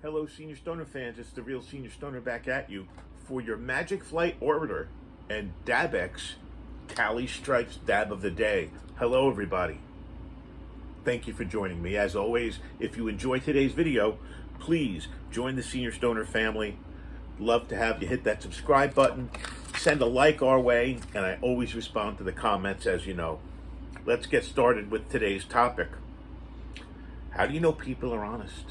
Hello, Senior Stoner fans. It's the real Senior Stoner back at you for your Magic Flight Orbiter and DabX Cali Stripes Dab of the Day. Hello, everybody. Thank you for joining me. As always, if you enjoy today's video, please join the Senior Stoner family. Love to have you hit that subscribe button, send a like our way, and I always respond to the comments, as you know. Let's get started with today's topic. How do you know people are honest?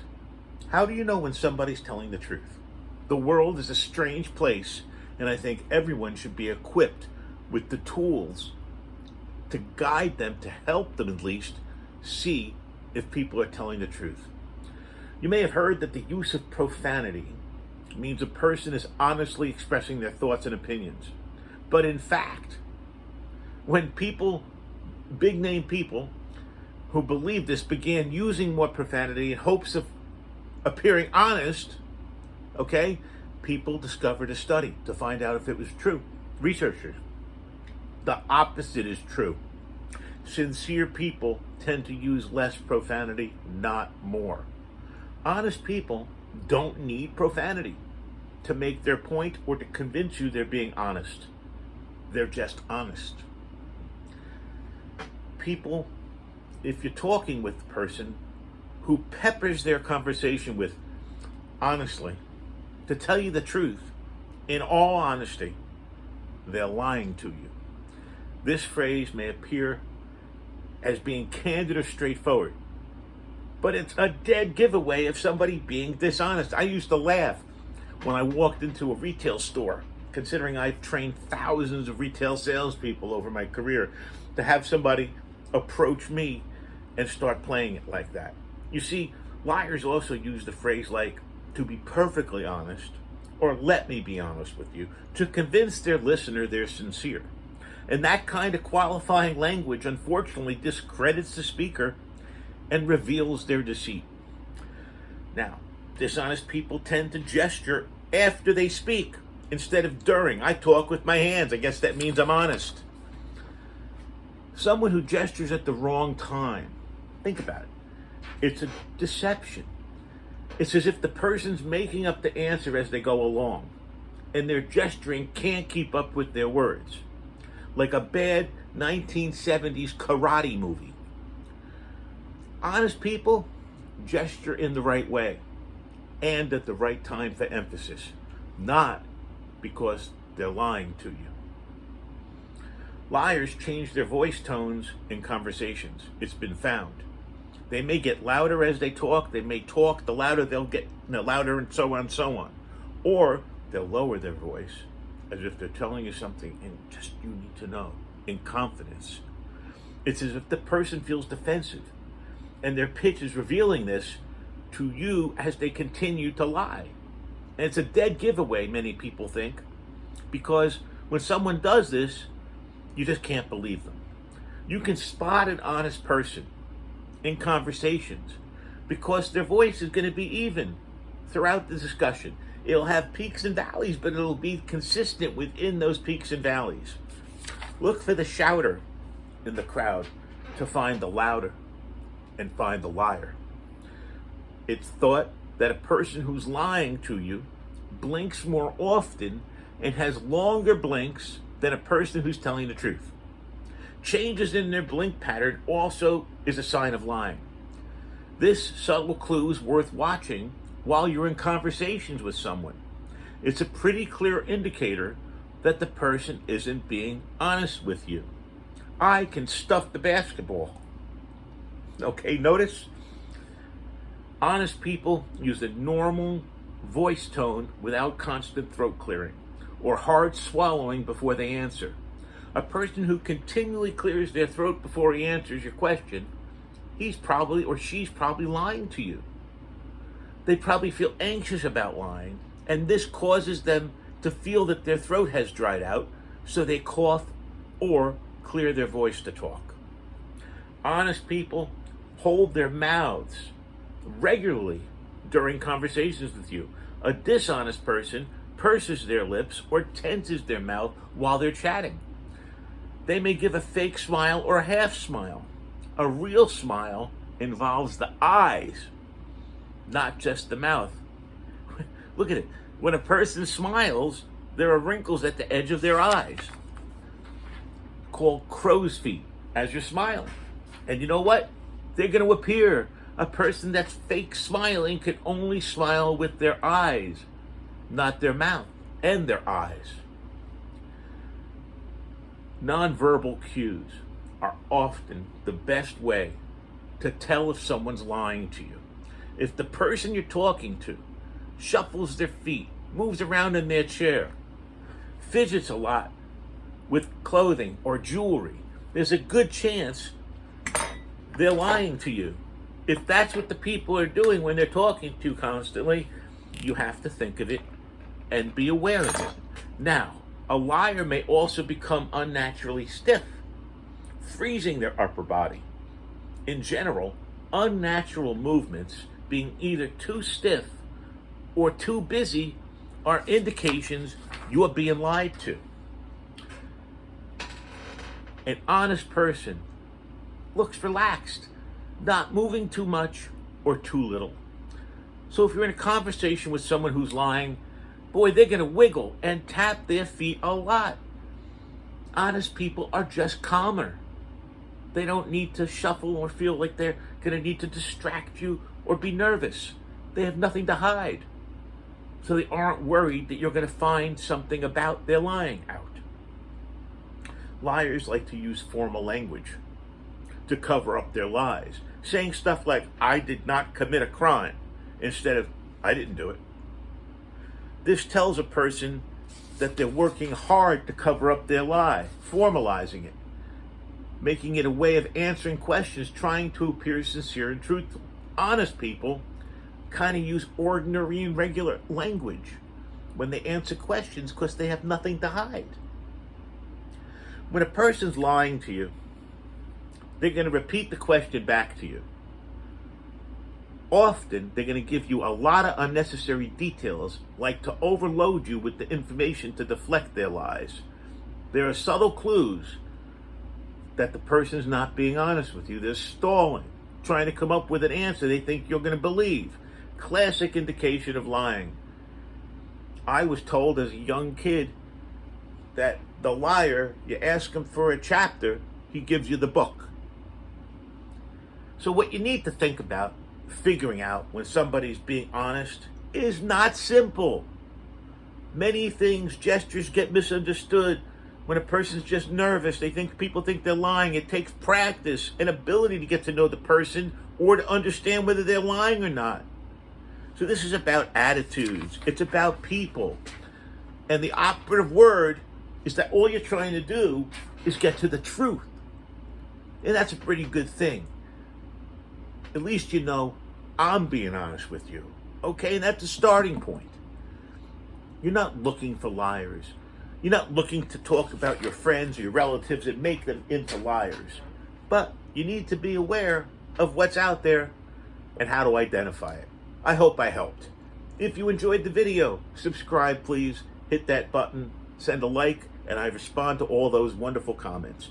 How do you know when somebody's telling the truth? The world is a strange place, and I think everyone should be equipped with the tools to guide them, to help them at least see if people are telling the truth. You may have heard that the use of profanity means a person is honestly expressing their thoughts and opinions. But in fact, when people, big name people who believe this, began using more profanity in hopes of appearing honest, people discovered a study to find out if it was true. Researchers, the opposite is true. Sincere people tend to use less profanity, not more. Honest people don't need profanity to make their point or to convince you they're being honest. They're just honest. People, if you're talking with a person who peppers their conversation with, honestly, to tell you the truth, in all honesty, they're lying to you. This phrase may appear as being candid or straightforward, but it's a dead giveaway of somebody being dishonest. I used to laugh when I walked into a retail store, considering I've trained thousands of retail salespeople over my career, to have somebody approach me and start playing it like that. You see, liars also use the phrase like, to be perfectly honest, or let me be honest with you, to convince their listener they're sincere. And that kind of qualifying language, unfortunately, discredits the speaker and reveals their deceit. Now, dishonest people tend to gesture after they speak instead of during. I talk with my hands. I guess that means I'm honest. Someone who gestures at the wrong time, think about it. It's a deception. It's as if the person's making up the answer as they go along, and their gesturing can't keep up with their words. Like a bad 1970s karate movie. Honest people gesture in the right way and at the right time for emphasis, not because they're lying to you. Liars change their voice tones in conversations. It's been found. They may get louder as they talk. They may talk. The louder they'll get, louder, and so on and so on. Or they'll lower their voice as if they're telling you something and just you need to know, in confidence. It's as if the person feels defensive, and their pitch is revealing this to you as they continue to lie. And it's a dead giveaway, many people think, because when someone does this, you just can't believe them. You can spot an honest person in conversations because their voice is going to be even throughout the discussion. It'll have peaks and valleys, but it'll be consistent within those peaks and valleys. Look for the shouter in the crowd to find the louder and find the liar. It's thought that a person who's lying to you blinks more often and has longer blinks than a person who's telling the truth. Changes in their blink pattern also is a sign of lying. This subtle clue is worth watching while you're in conversations with someone. It's a pretty clear indicator that the person isn't being honest with you. I can stuff the basketball. Notice? Honest people use a normal voice tone without constant throat clearing or hard swallowing before they answer. A person who continually clears their throat before he answers your question, he's probably or she's probably lying to you. They probably feel anxious about lying, and this causes them to feel that their throat has dried out, so they cough or clear their voice to talk. Honest people hold their mouths regularly during conversations with you. A dishonest person purses their lips or tenses their mouth while they're chatting. They may give a fake smile or a half smile. A real smile involves the eyes, not just the mouth. Look at it. When a person smiles, there are wrinkles at the edge of their eyes, called crow's feet, as you're smiling. And you know what? They're going to appear. A person that's fake smiling can only smile with their eyes, not their mouth and their eyes. Nonverbal cues are often the best way to tell if someone's lying to you. If the person you're talking to shuffles their feet, moves around in their chair, fidgets a lot with clothing or jewelry, there's a good chance they're lying to you. If that's what the people are doing when they're talking to you constantly, you have to think of it and be aware of it. Now, a liar may also become unnaturally stiff, freezing their upper body. In general, unnatural movements, being either too stiff or too busy, are indications you are being lied to. An honest person looks relaxed, not moving too much or too little. So if you're in a conversation with someone who's lying, boy, they're going to wiggle and tap their feet a lot. Honest people are just calmer. They don't need to shuffle or feel like they're going to need to distract you or be nervous. They have nothing to hide. So they aren't worried that you're going to find something about their lying out. Liars like to use formal language to cover up their lies, saying stuff like, "I did not commit a crime," instead of, "I didn't do it." This tells a person that they're working hard to cover up their lie, formalizing it, making it a way of answering questions, trying to appear sincere and truthful. Honest people kind of use ordinary and regular language when they answer questions because they have nothing to hide. When a person's lying to you, they're going to repeat the question back to you. Often, they're going to give you a lot of unnecessary details, like to overload you with the information to deflect their lies. There are subtle clues that the person's not being honest with you. They're stalling, trying to come up with an answer they think you're going to believe. Classic indication of lying. I was told as a young kid that the liar, you ask him for a chapter, he gives you the book. So what you need to think about figuring out when somebody's being honest is not simple. Many things, gestures get misunderstood. When a person's just nervous, people think they're lying. It takes practice and ability to get to know the person or to understand whether they're lying or not. So this is about attitudes. It's about people. And the operative word is that all you're trying to do is get to the truth. And that's a pretty good thing. At least you know I'm being honest with you. Okay, and that's a starting point. You're not looking for liars. You're not looking to talk about your friends or your relatives and make them into liars. But you need to be aware of what's out there and how to identify it. I hope I helped. If you enjoyed the video, subscribe please, hit that button, send a like, and I respond to all those wonderful comments.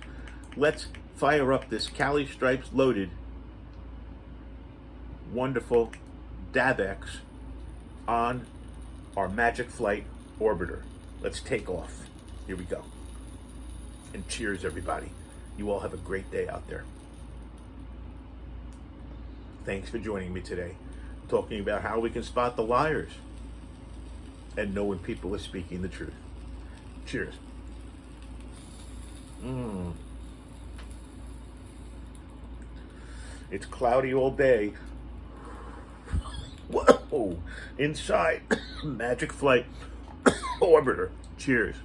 Let's fire up this Cali Stripes loaded wonderful DAVX on our Magic Flight orbiter. Let's take off. Here we go. And cheers, everybody. You all have a great day out there. Thanks for joining me today, talking about how we can spot the liars and know when people are speaking the truth. Cheers. It's cloudy all day. Whoa! Inside Magic Flight orbiter. Cheers.